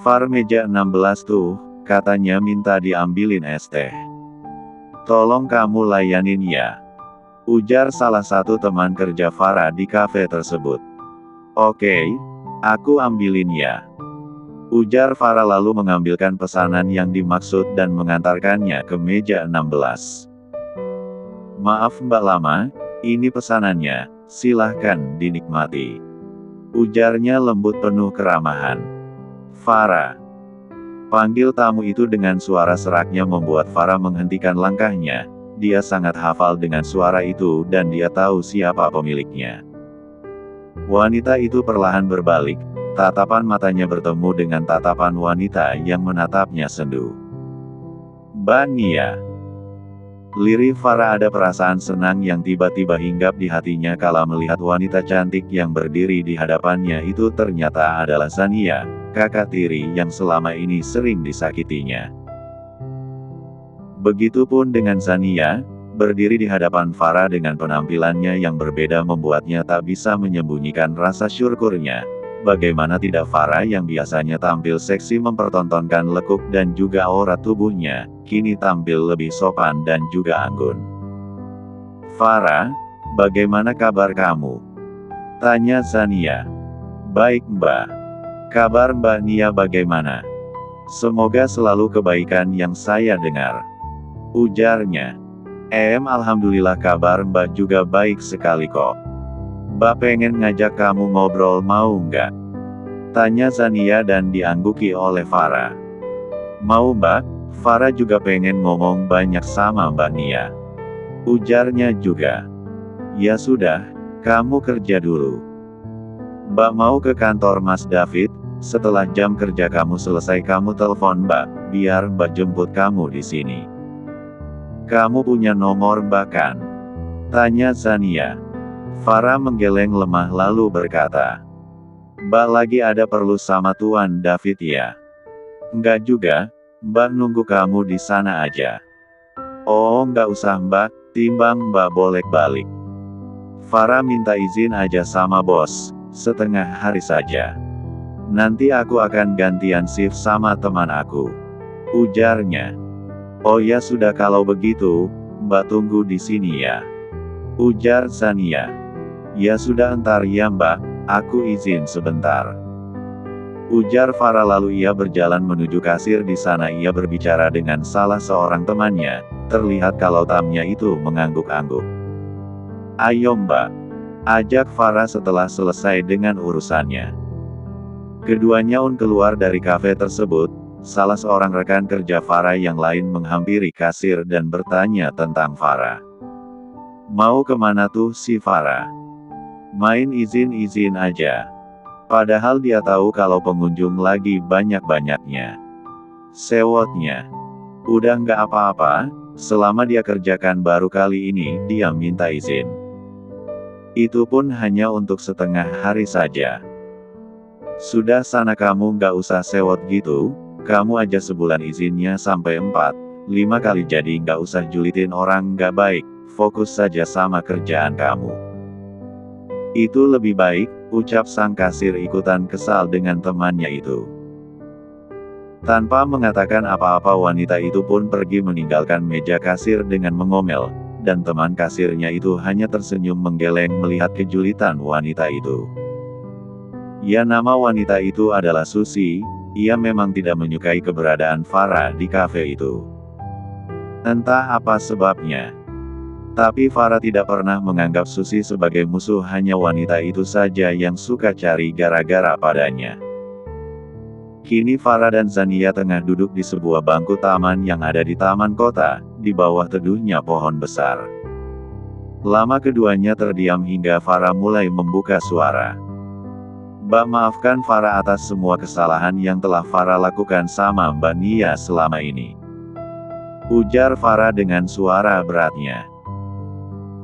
Far meja 16 tuh, katanya minta diambilin es teh. Tolong kamu layanin ya. Ujar salah satu teman kerja Farah di kafe tersebut. Oke, aku ambilin ya. Ujar Farah lalu mengambilkan pesanan yang dimaksud dan mengantarkannya ke meja 16. Maaf Mbak Lama, ini pesanannya, silahkan dinikmati. Ujarnya lembut penuh keramahan. Farah. Panggil tamu itu dengan suara seraknya membuat Farah menghentikan langkahnya. Dia sangat hafal dengan suara itu dan dia tahu siapa pemiliknya. Wanita itu perlahan berbalik, tatapan matanya bertemu dengan tatapan wanita yang menatapnya sendu. Mbak Nia. Lirih Farah ada perasaan senang yang tiba-tiba hinggap di hatinya kala melihat wanita cantik yang berdiri di hadapannya itu ternyata adalah Zania, kakak tiri yang selama ini sering disakitinya. Begitupun dengan Zania, berdiri di hadapan Farah dengan penampilannya yang berbeda membuatnya tak bisa menyembunyikan rasa syukurnya. Bagaimana tidak Farah yang biasanya tampil seksi mempertontonkan lekuk dan juga aura tubuhnya, kini tampil lebih sopan dan juga anggun. Farah, bagaimana kabar kamu? Tanya Zania. Baik Mbak. Kabar Mbak Nia bagaimana? Semoga selalu kebaikan yang saya dengar. Ujarnya. Alhamdulillah kabar Mbak juga baik sekali kok. Mbak pengen ngajak kamu ngobrol mau nggak? Tanya Zania dan diangguki oleh Farah. Mau Mbak, Farah juga pengen ngomong banyak sama Mbak Nia. Ujarnya juga. Ya sudah, kamu kerja dulu. Mbak mau ke kantor Mas David, setelah jam kerja kamu selesai kamu telepon Mbak, biar Mbak jemput kamu di sini. Kamu punya nomor Mbak kan? Tanya Zania. Farah menggeleng lemah lalu berkata. Mbak lagi ada perlu sama Tuan David ya? Enggak juga, Mbak nunggu kamu di sana aja. Oh enggak usah Mbak, timbang Mbak bolak-balik. Farah minta izin aja sama bos, setengah hari saja. Nanti aku akan gantian shift sama teman aku. Ujarnya. Oh ya sudah kalau begitu, Mbak tunggu di sini ya. Ujar Zania. Ya sudah entar ya Mbak, aku izin sebentar. Ujar Farah lalu ia berjalan menuju kasir di sana ia berbicara dengan salah seorang temannya, terlihat kalau tamunya itu mengangguk-angguk. Ayo Mbak. Ajak Farah setelah selesai dengan urusannya. Keduanya keluar dari kafe tersebut, salah seorang rekan kerja Farah yang lain menghampiri kasir dan bertanya tentang Farah. Mau kemana tuh si Farah? Main izin-izin aja. Padahal dia tahu kalau pengunjung lagi banyak-banyaknya. Sewotnya. Udah nggak apa-apa, selama dia kerjakan baru kali ini dia minta izin. Itu pun hanya untuk setengah hari saja. Sudah sana kamu nggak usah sewot gitu, kamu aja sebulan izinnya sampai 4-5 kali jadi nggak usah julitin orang nggak baik, fokus saja sama kerjaan kamu. Itu lebih baik, ucap sang kasir ikutan kesal dengan temannya itu. Tanpa mengatakan apa-apa wanita itu pun pergi meninggalkan meja kasir dengan mengomel, dan teman kasirnya itu hanya tersenyum menggeleng melihat kejulitan wanita itu. Ya nama wanita itu adalah Susi, ia memang tidak menyukai keberadaan Farah di kafe itu. Entah apa sebabnya. Tapi Farah tidak pernah menganggap Susi sebagai musuh hanya wanita itu saja yang suka cari gara-gara padanya. Kini Farah dan Zania tengah duduk di sebuah bangku taman yang ada di taman kota, di bawah teduhnya pohon besar. Lama keduanya terdiam hingga Farah mulai membuka suara. Mbak maafkan Farah atas semua kesalahan yang telah Farah lakukan sama Mbak Nia selama ini. Ujar Farah dengan suara beratnya.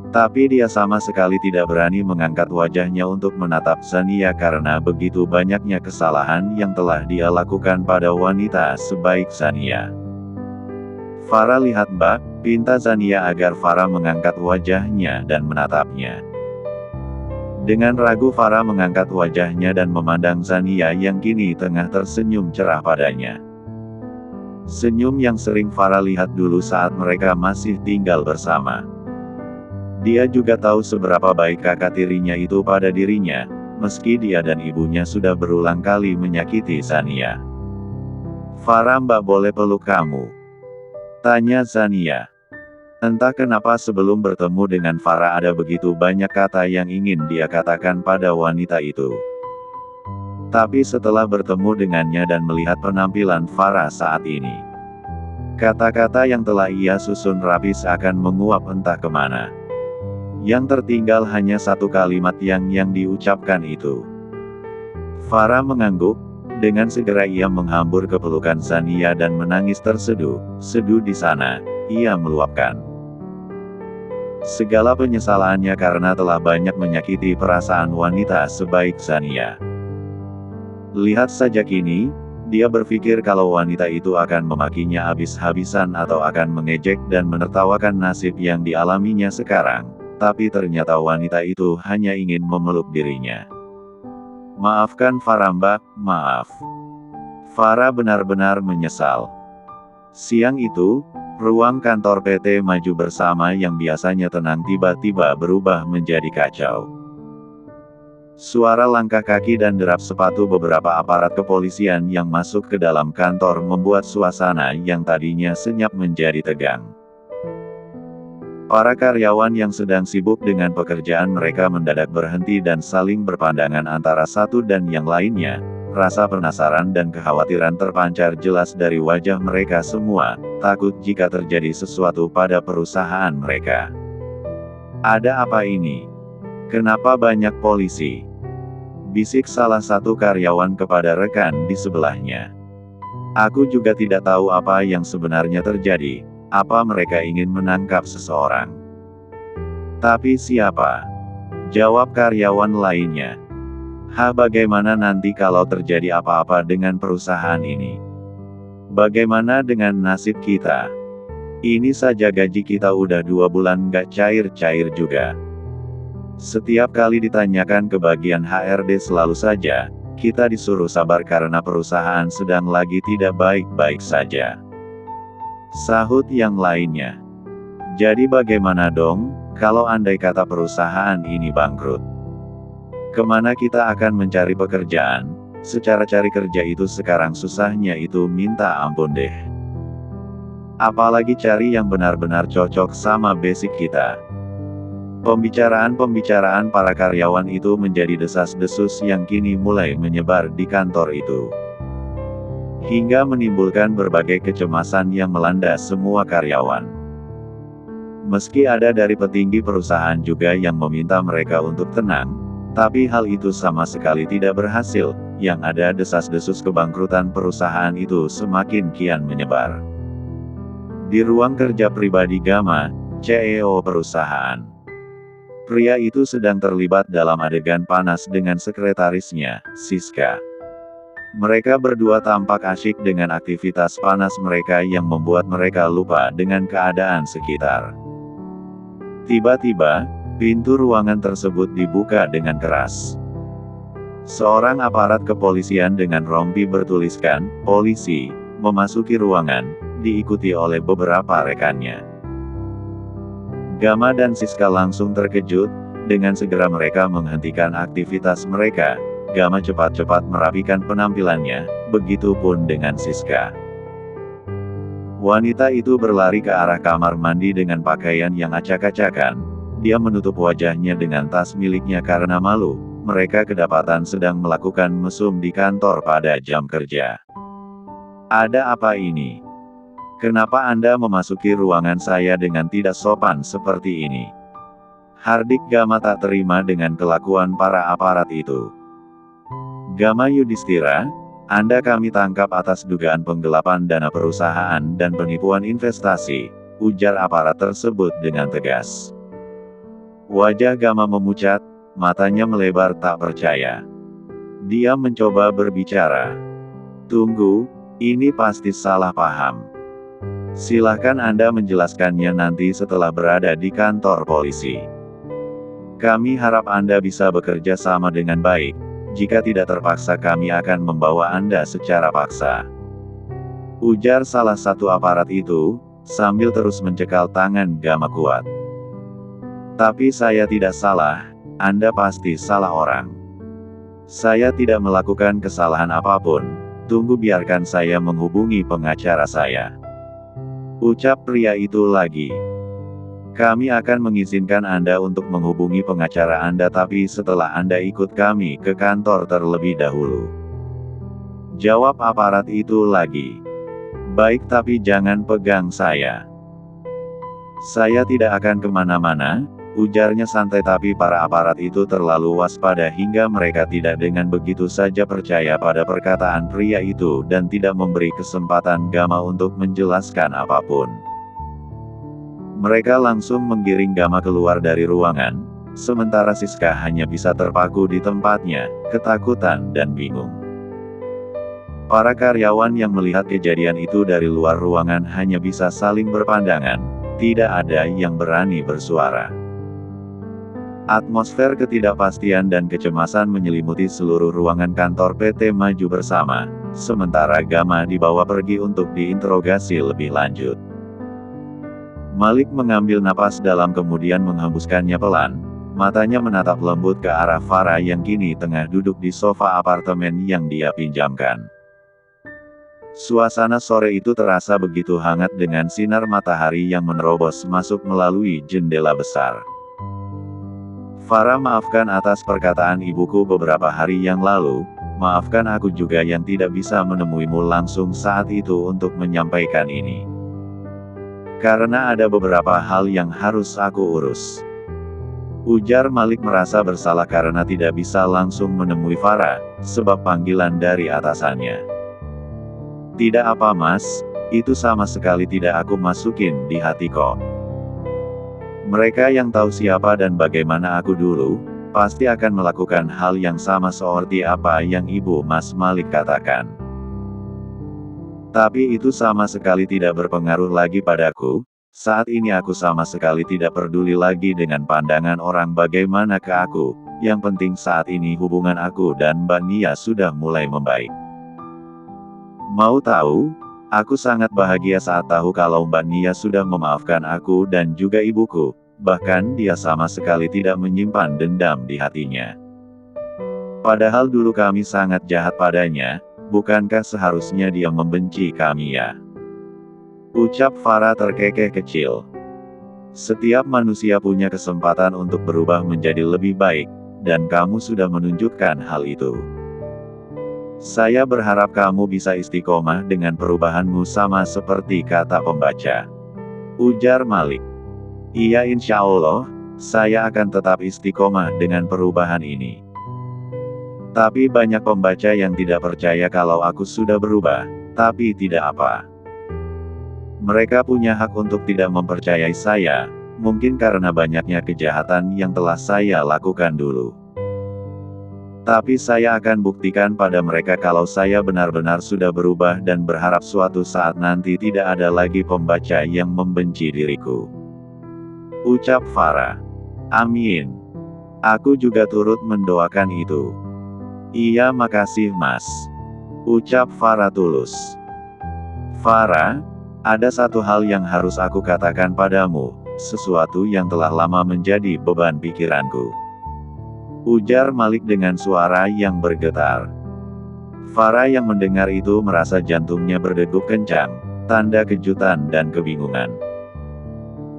Tapi dia sama sekali tidak berani mengangkat wajahnya untuk menatap Zania karena begitu banyaknya kesalahan yang telah dia lakukan pada wanita sebaik Zania. Farah lihat Mbak, pinta Zania agar Farah mengangkat wajahnya dan menatapnya. Dengan ragu Farah mengangkat wajahnya dan memandang Zania yang kini tengah tersenyum cerah padanya. Senyum yang sering Farah lihat dulu saat mereka masih tinggal bersama. Dia juga tahu seberapa baik kakak tirinya itu pada dirinya, meski dia dan ibunya sudah berulang kali menyakiti Zania. "Farah, Mbak boleh peluk kamu?" tanya Zania. Entah kenapa sebelum bertemu dengan Farah ada begitu banyak kata yang ingin dia katakan pada wanita itu. Tapi setelah bertemu dengannya dan melihat penampilan Farah saat ini, kata-kata yang telah ia susun rapi seakan menguap entah kemana. Yang tertinggal hanya satu kalimat yang diucapkan itu. Farah mengangguk, dengan segera ia menghambur ke pelukan Zania dan menangis terseduh-seduh di sana. Ia meluapkan segala penyesalannya karena telah banyak menyakiti perasaan wanita sebaik Zania. Lihat saja kini, dia berpikir kalau wanita itu akan memakinya habis-habisan atau akan mengejek dan menertawakan nasib yang dialaminya sekarang, tapi ternyata wanita itu hanya ingin memeluk dirinya. "Maafkan Farah Mbak, maaf." Farah benar-benar menyesal. Siang itu, ruang kantor PT Maju Bersama yang biasanya tenang tiba-tiba berubah menjadi kacau. Suara langkah kaki dan derap sepatu beberapa aparat kepolisian yang masuk ke dalam kantor membuat suasana yang tadinya senyap menjadi tegang. Para karyawan yang sedang sibuk dengan pekerjaan mereka mendadak berhenti dan saling berpandangan antara satu dan yang lainnya. Rasa penasaran dan kekhawatiran terpancar jelas dari wajah mereka semua, takut jika terjadi sesuatu pada perusahaan mereka. "Ada apa ini? Kenapa banyak polisi?" bisik salah satu karyawan kepada rekan di sebelahnya. "Aku juga tidak tahu apa yang sebenarnya terjadi. Apa mereka ingin menangkap seseorang?" "Tapi siapa?" jawab karyawan lainnya. Bagaimana nanti kalau terjadi apa-apa dengan perusahaan ini? Bagaimana dengan nasib kita? Ini saja gaji kita udah 2 bulan nggak cair-cair juga. Setiap kali ditanyakan ke bagian HRD selalu saja, kita disuruh sabar karena perusahaan sedang lagi tidak baik-baik saja. Sahut yang lainnya. "Jadi bagaimana dong, kalau andai kata perusahaan ini bangkrut? Kemana kita akan mencari pekerjaan? Secara cari kerja itu sekarang susahnya itu minta ampun deh. Apalagi cari yang benar-benar cocok sama basic kita." Pembicaraan-pembicaraan para karyawan itu menjadi desas-desus yang kini mulai menyebar di kantor itu, hingga menimbulkan berbagai kecemasan yang melanda semua karyawan. Meski ada dari petinggi perusahaan juga yang meminta mereka untuk tenang, tapi hal itu sama sekali tidak berhasil. Yang ada desas-desus kebangkrutan perusahaan itu semakin kian menyebar. Di ruang kerja pribadi Gama, CEO perusahaan, pria itu sedang terlibat dalam adegan panas dengan sekretarisnya, Siska. Mereka berdua tampak asyik dengan aktivitas panas mereka yang membuat mereka lupa dengan keadaan sekitar. Tiba-tiba, pintu ruangan tersebut dibuka dengan keras. Seorang aparat kepolisian dengan rompi bertuliskan, "Polisi," memasuki ruangan, diikuti oleh beberapa rekannya. Gama dan Siska langsung terkejut, dengan segera mereka menghentikan aktivitas mereka. Gama cepat-cepat merapikan penampilannya, begitupun dengan Siska. Wanita itu berlari ke arah kamar mandi dengan pakaian yang acak-acakan. Dia menutup wajahnya dengan tas miliknya karena malu. Mereka kedapatan sedang melakukan mesum di kantor pada jam kerja. "Ada apa ini? Kenapa Anda memasuki ruangan saya dengan tidak sopan seperti ini?" hardik Gama tak terima dengan kelakuan para aparat itu. "Gama Yudhistira, Anda kami tangkap atas dugaan penggelapan dana perusahaan dan penipuan investasi," ujar aparat tersebut dengan tegas. Wajah Gama memucat, matanya melebar tak percaya. Dia mencoba berbicara. "Tunggu, ini pasti salah paham. Silahkan Anda menjelaskannya nanti setelah berada di kantor polisi." Kami harap Anda bisa bekerja sama dengan baik. Jika tidak terpaksa kami akan membawa Anda secara paksa. Ujar salah satu aparat itu, sambil terus mencekal tangan Gama kuat. Tapi saya tidak salah, Anda pasti salah orang. Saya tidak melakukan kesalahan apapun, tunggu biarkan saya menghubungi pengacara saya. Ucap pria itu lagi. Kami akan mengizinkan Anda untuk menghubungi pengacara Anda tapi setelah Anda ikut kami ke kantor terlebih dahulu. Jawab aparat itu lagi. Baik tapi jangan pegang saya. Saya tidak akan kemana-mana, ujarnya santai tapi para aparat itu terlalu waspada hingga mereka tidak dengan begitu saja percaya pada perkataan pria itu dan tidak memberi kesempatan Gama untuk menjelaskan apapun. Mereka langsung menggiring Gama keluar dari ruangan, sementara Siska hanya bisa terpaku di tempatnya, ketakutan dan bingung. Para karyawan yang melihat kejadian itu dari luar ruangan hanya bisa saling berpandangan, tidak ada yang berani bersuara. Atmosfer ketidakpastian dan kecemasan menyelimuti seluruh ruangan kantor PT Maju Bersama, sementara Gama dibawa pergi untuk diinterogasi lebih lanjut. Malik mengambil napas dalam kemudian menghembuskannya pelan, matanya menatap lembut ke arah Farah yang kini tengah duduk di sofa apartemen yang dia pinjamkan. Suasana sore itu terasa begitu hangat dengan sinar matahari yang menerobos masuk melalui jendela besar. Farah, maafkan atas perkataan ibuku beberapa hari yang lalu, maafkan aku juga yang tidak bisa menemuimu langsung saat itu untuk menyampaikan ini. Karena ada beberapa hal yang harus aku urus. Ujar Malik merasa bersalah karena tidak bisa langsung menemui Farah, sebab panggilan dari atasannya. Tidak apa mas, itu sama sekali tidak aku masukin di hati kok. Mereka yang tahu siapa dan bagaimana aku dulu, pasti akan melakukan hal yang sama seperti apa yang ibu Mas Malik katakan. Tapi itu sama sekali tidak berpengaruh lagi padaku, saat ini aku sama sekali tidak peduli lagi dengan pandangan orang bagaimana ke aku, yang penting saat ini hubungan aku dan Mbak Nia sudah mulai membaik. Mau tahu? Aku sangat bahagia saat tahu kalau Mbak Nia sudah memaafkan aku dan juga ibuku, bahkan dia sama sekali tidak menyimpan dendam di hatinya. Padahal dulu kami sangat jahat padanya, bukankah seharusnya dia membenci kami ya? Ucap Farah terkekeh kecil. Setiap manusia punya kesempatan untuk berubah menjadi lebih baik, dan kamu sudah menunjukkan hal itu. Saya berharap kamu bisa istiqomah dengan perubahanmu sama seperti kata pembaca. Ujar Malik. Iya insya Allah, saya akan tetap istiqomah dengan perubahan ini. Tapi banyak pembaca yang tidak percaya kalau aku sudah berubah, tapi tidak apa. Mereka punya hak untuk tidak mempercayai saya, mungkin karena banyaknya kejahatan yang telah saya lakukan dulu. Tapi saya akan buktikan pada mereka kalau saya benar-benar sudah berubah dan berharap suatu saat nanti tidak ada lagi pembaca yang membenci diriku. Ucap Farah. Amin. Aku juga turut mendoakan itu. Iya makasih mas. Ucap Farah tulus. Farah, ada satu hal yang harus aku katakan padamu, sesuatu yang telah lama menjadi beban pikiranku. Ujar Malik dengan suara yang bergetar. Farah yang mendengar itu merasa jantungnya berdegup kencang, tanda kejutan dan kebingungan.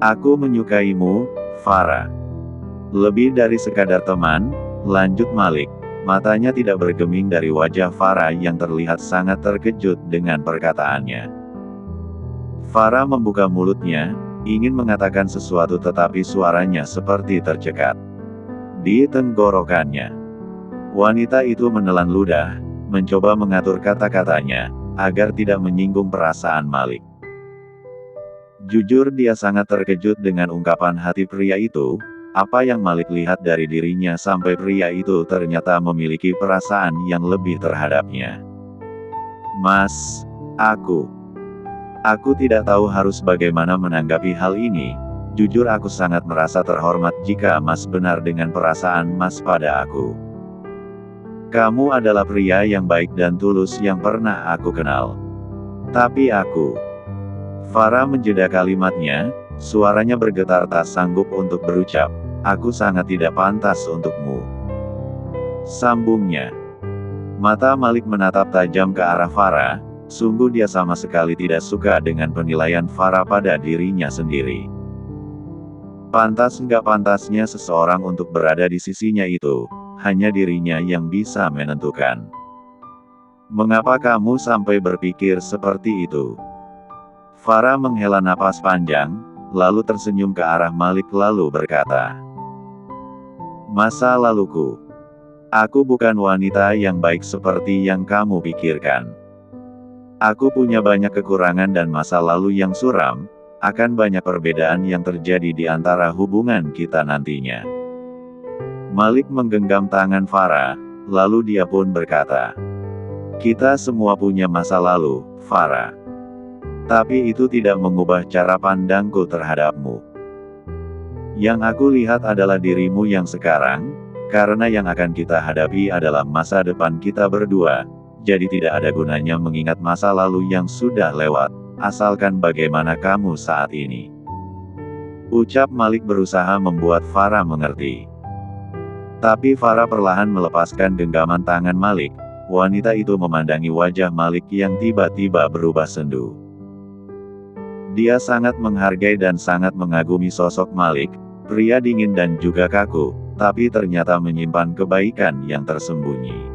Aku menyukaimu, Farah. Lebih dari sekadar teman, lanjut Malik. Matanya tidak bergeming dari wajah Farah yang terlihat sangat terkejut dengan perkataannya. Farah membuka mulutnya, ingin mengatakan sesuatu tetapi suaranya seperti tercekat di tenggorokannya. Wanita itu menelan ludah, mencoba mengatur kata-katanya, agar tidak menyinggung perasaan Malik. Jujur dia sangat terkejut dengan ungkapan hati pria itu, apa yang Malik lihat dari dirinya sampai pria itu ternyata memiliki perasaan yang lebih terhadapnya. Mas, aku tidak tahu harus bagaimana menanggapi hal ini, Jujur aku sangat merasa terhormat jika Mas benar dengan perasaan Mas pada aku. Kamu adalah pria yang baik dan tulus yang pernah aku kenal. Tapi aku..." Farah menjeda kalimatnya, suaranya bergetar tak sanggup untuk berucap. "Aku sangat tidak pantas untukmu," sambungnya. Mata Malik menatap tajam ke arah Farah, sungguh dia sama sekali tidak suka dengan penilaian Farah pada dirinya sendiri. Pantas nggak pantasnya seseorang untuk berada di sisinya itu, hanya dirinya yang bisa menentukan. "Mengapa kamu sampai berpikir seperti itu?" Farah menghela napas panjang, lalu tersenyum ke arah Malik lalu berkata, "Masa laluku. Aku bukan wanita yang baik seperti yang kamu pikirkan. Aku punya banyak kekurangan dan masa lalu yang suram, akan banyak perbedaan yang terjadi di antara hubungan kita nantinya." Malik menggenggam tangan Farah, lalu dia pun berkata, "Kita semua punya masa lalu, Farah. Tapi itu tidak mengubah cara pandangku terhadapmu. Yang aku lihat adalah dirimu yang sekarang, karena yang akan kita hadapi adalah masa depan kita berdua, jadi tidak ada gunanya mengingat masa lalu yang sudah lewat, asalkan bagaimana kamu saat ini." Ucap Malik berusaha membuat Farah mengerti. Tapi Farah perlahan melepaskan genggaman tangan Malik. Wanita itu memandangi wajah Malik yang tiba-tiba berubah sendu. Dia sangat menghargai dan sangat mengagumi sosok Malik, pria dingin dan juga kaku, tapi ternyata menyimpan kebaikan yang tersembunyi.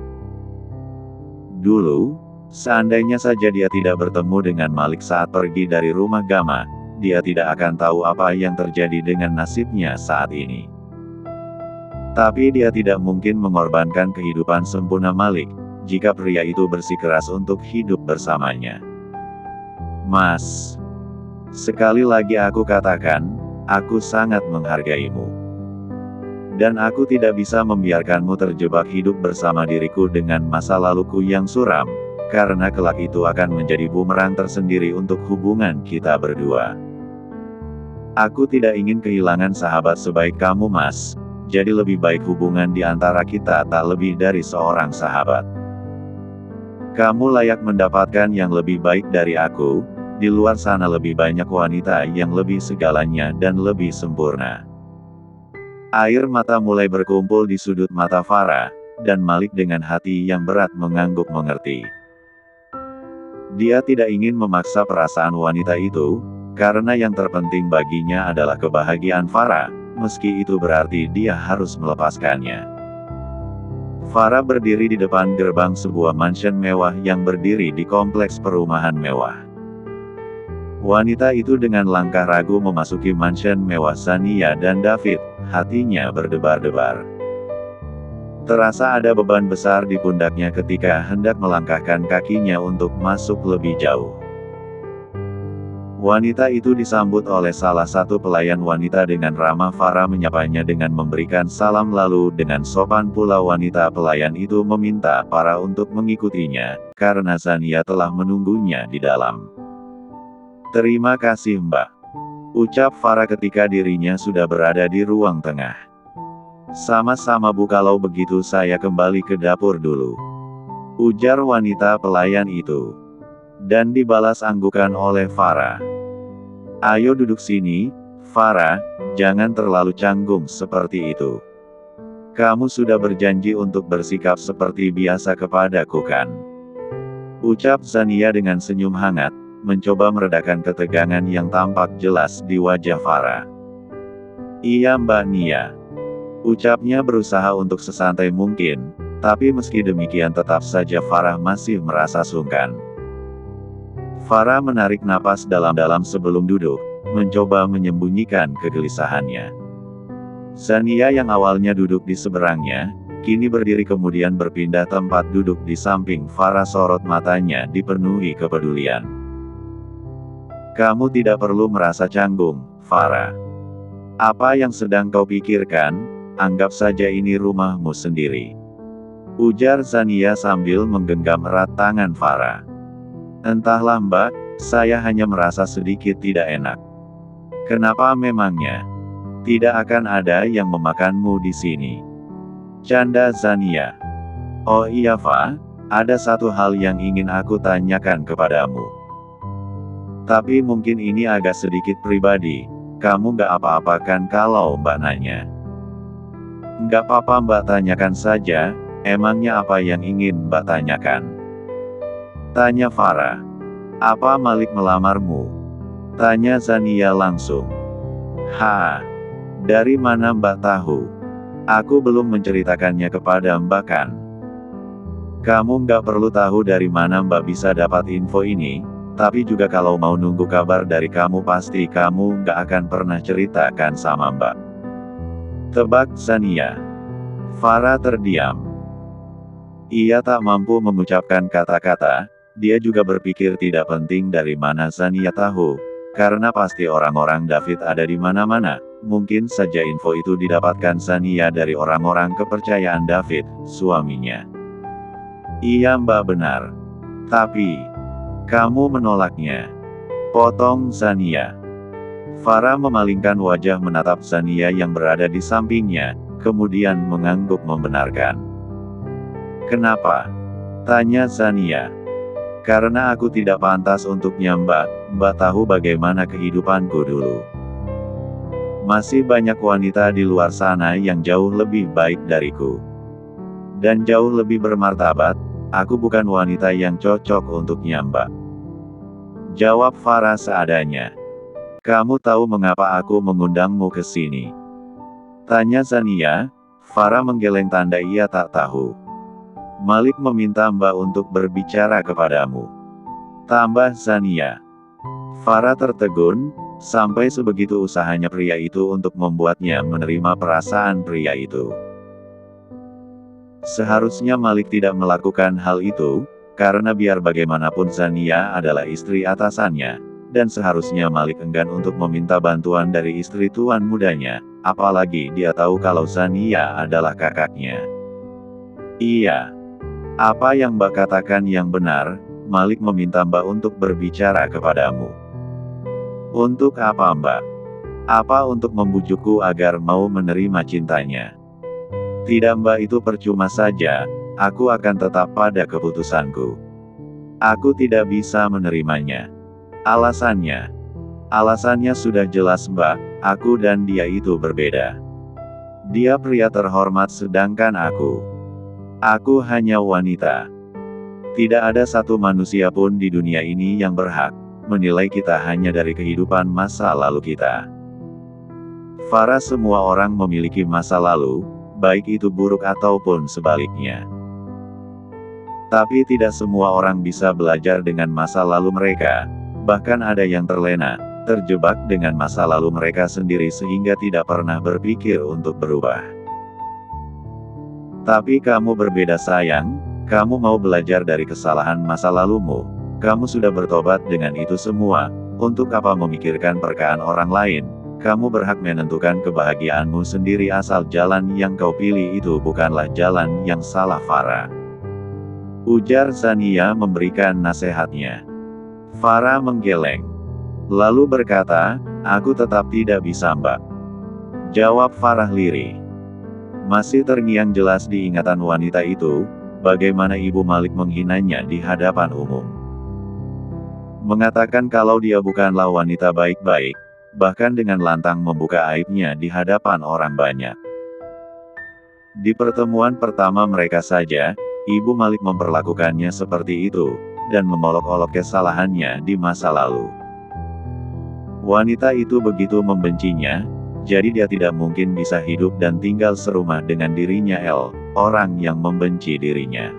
Dulu, seandainya saja dia tidak bertemu dengan Malik saat pergi dari rumah Gama, dia tidak akan tahu apa yang terjadi dengan nasibnya saat ini. Tapi dia tidak mungkin mengorbankan kehidupan sempurna Malik, jika pria itu bersikeras untuk hidup bersamanya. "Mas, sekali lagi aku katakan, aku sangat menghargaimu. Dan aku tidak bisa membiarkanmu terjebak hidup bersama diriku dengan masa laluku yang suram, karena kelak itu akan menjadi bumerang tersendiri untuk hubungan kita berdua. Aku tidak ingin kehilangan sahabat sebaik kamu, Mas. Jadi lebih baik hubungan di antara kita tak lebih dari seorang sahabat. Kamu layak mendapatkan yang lebih baik dari aku. Di luar sana lebih banyak wanita yang lebih segalanya dan lebih sempurna." Air mata mulai berkumpul di sudut mata Farah, dan Malik dengan hati yang berat mengangguk mengerti. Dia tidak ingin memaksa perasaan wanita itu, karena yang terpenting baginya adalah kebahagiaan Farah, meski itu berarti dia harus melepaskannya. Farah berdiri di depan gerbang sebuah mansion mewah yang berdiri di kompleks perumahan mewah. Wanita itu dengan langkah ragu memasuki mansion mewah Sania dan David, hatinya berdebar-debar. Terasa ada beban besar di pundaknya ketika hendak melangkahkan kakinya untuk masuk lebih jauh. Wanita itu disambut oleh salah satu pelayan wanita dengan ramah. Farah menyapanya dengan memberikan salam lalu dengan sopan pula wanita pelayan itu meminta Farah untuk mengikutinya, karena Sania telah menunggunya di dalam. "Terima kasih Mbak," ucap Farah ketika dirinya sudah berada di ruang tengah. "Sama-sama Bu, kalau begitu saya kembali ke dapur dulu," ujar wanita pelayan itu. Dan dibalas anggukan oleh Farah. "Ayo duduk sini, Farah, jangan terlalu canggung seperti itu. Kamu sudah berjanji untuk bersikap seperti biasa kepadaku kan?" ucap Sania dengan senyum hangat, mencoba meredakan ketegangan yang tampak jelas di wajah Farah. "Iya Mbak Nia," ucapnya berusaha untuk sesantai mungkin, tapi meski demikian tetap saja Farah masih merasa sungkan. Farah menarik napas dalam-dalam sebelum duduk, mencoba menyembunyikan kegelisahannya. Sania yang awalnya duduk di seberangnya, kini berdiri kemudian berpindah tempat duduk di samping Farah. Sorot matanya dipenuhi kepedulian. "Kamu tidak perlu merasa canggung, Farah. Apa yang sedang kau pikirkan? Anggap saja ini rumahmu sendiri," ujar Sania sambil menggenggam erat tangan Farah. "Entahlah Mbak, saya hanya merasa sedikit tidak enak." Kenapa memangnya? Tidak akan ada yang memakanmu di sini. Canda Zania. Oh iya Fa, ada satu hal yang ingin aku tanyakan kepadamu. Tapi mungkin ini agak sedikit pribadi, kamu nggak apa-apa kan kalau Mbak nanya? Nggak apa-apa Mbak, tanyakan saja, emangnya apa yang ingin Mbak tanyakan? Tanya Farah. Apa Malik melamarmu? Tanya Zania langsung. Dari mana Mbak tahu? Aku belum menceritakannya kepada Mbak kan? Kamu nggak perlu tahu dari mana Mbak bisa dapat info ini, tapi juga kalau mau nunggu kabar dari kamu pasti kamu nggak akan pernah ceritakan sama Mbak. Tebak Zania. Farah terdiam. Ia tak mampu mengucapkan kata-kata, dia juga berpikir tidak penting dari mana Zania tahu, karena pasti orang-orang David ada di mana-mana. Mungkin saja info itu didapatkan Zania dari orang-orang kepercayaan David, suaminya. Iya Mbak, benar. Tapi, kamu menolaknya. Potong Zania. Farah memalingkan wajah menatap Zania yang berada di sampingnya, kemudian mengangguk membenarkan. Kenapa? Tanya Zania. Karena aku tidak pantas untuknya Mbak, Mbak tahu bagaimana kehidupanku dulu. Masih banyak wanita di luar sana yang jauh lebih baik dariku. Dan jauh lebih bermartabat, aku bukan wanita yang cocok untuknya Mbak. Jawab Farah seadanya. Kamu tahu mengapa aku mengundangmu ke sini? Tanya Zania. Farah menggeleng tanda ia tak tahu. Malik meminta Mbak untuk berbicara kepadamu. Tambah Zania. Farah tertegun, sampai sebegitu usahanya pria itu untuk membuatnya menerima perasaan pria itu. Seharusnya Malik tidak melakukan hal itu, karena biar bagaimanapun Zania adalah istri atasannya, dan seharusnya Malik enggan untuk meminta bantuan dari istri tuan mudanya, apalagi dia tahu kalau Zania adalah kakaknya. Iya. Apa yang Mbak katakan yang benar, Malik meminta Mbak untuk berbicara kepadamu. Untuk apa Mbak? Apa untuk membujukku agar mau menerima cintanya? Tidak Mbak, itu percuma saja, aku akan tetap pada keputusanku. Aku tidak bisa menerimanya. Alasannya? Alasannya sudah jelas Mbak, aku dan dia itu berbeda. Dia pria terhormat sedangkan aku hanya wanita. Tidak ada satu manusia pun di dunia ini yang berhak menilai kita hanya dari kehidupan masa lalu kita. Farah, semua orang memiliki masa lalu, baik itu buruk ataupun sebaliknya. Tapi tidak semua orang bisa belajar dengan masa lalu mereka, bahkan ada yang terlena, terjebak dengan masa lalu mereka sendiri sehingga tidak pernah berpikir untuk berubah. Tapi kamu berbeda sayang, kamu mau belajar dari kesalahan masa lalumu. Kamu sudah bertobat dengan itu semua, untuk apa memikirkan perkataan orang lain? Kamu berhak menentukan kebahagiaanmu sendiri asal jalan yang kau pilih itu bukanlah jalan yang salah Farah. Ujar Zania memberikan nasihatnya. Farah menggeleng. Lalu berkata, aku tetap tidak bisa Mbak. Jawab Farah lirih. Masih terngiang jelas di ingatan wanita itu, bagaimana Ibu Malik menghinanya di hadapan umum. Mengatakan kalau dia bukanlah wanita baik-baik, bahkan dengan lantang membuka aibnya di hadapan orang banyak. Di pertemuan pertama mereka saja, Ibu Malik memperlakukannya seperti itu, dan memolok-olok kesalahannya di masa lalu. Wanita itu begitu membencinya, jadi dia tidak mungkin bisa hidup dan tinggal serumah dengan dirinya orang yang membenci dirinya.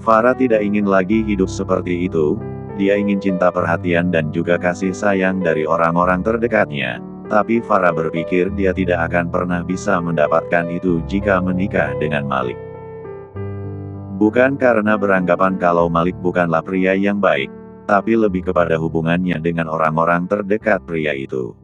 Farah tidak ingin lagi hidup seperti itu, dia ingin cinta, perhatian dan juga kasih sayang dari orang-orang terdekatnya, tapi Farah berpikir dia tidak akan pernah bisa mendapatkan itu jika menikah dengan Malik. Bukan karena beranggapan kalau Malik bukanlah pria yang baik, tapi lebih kepada hubungannya dengan orang-orang terdekat pria itu.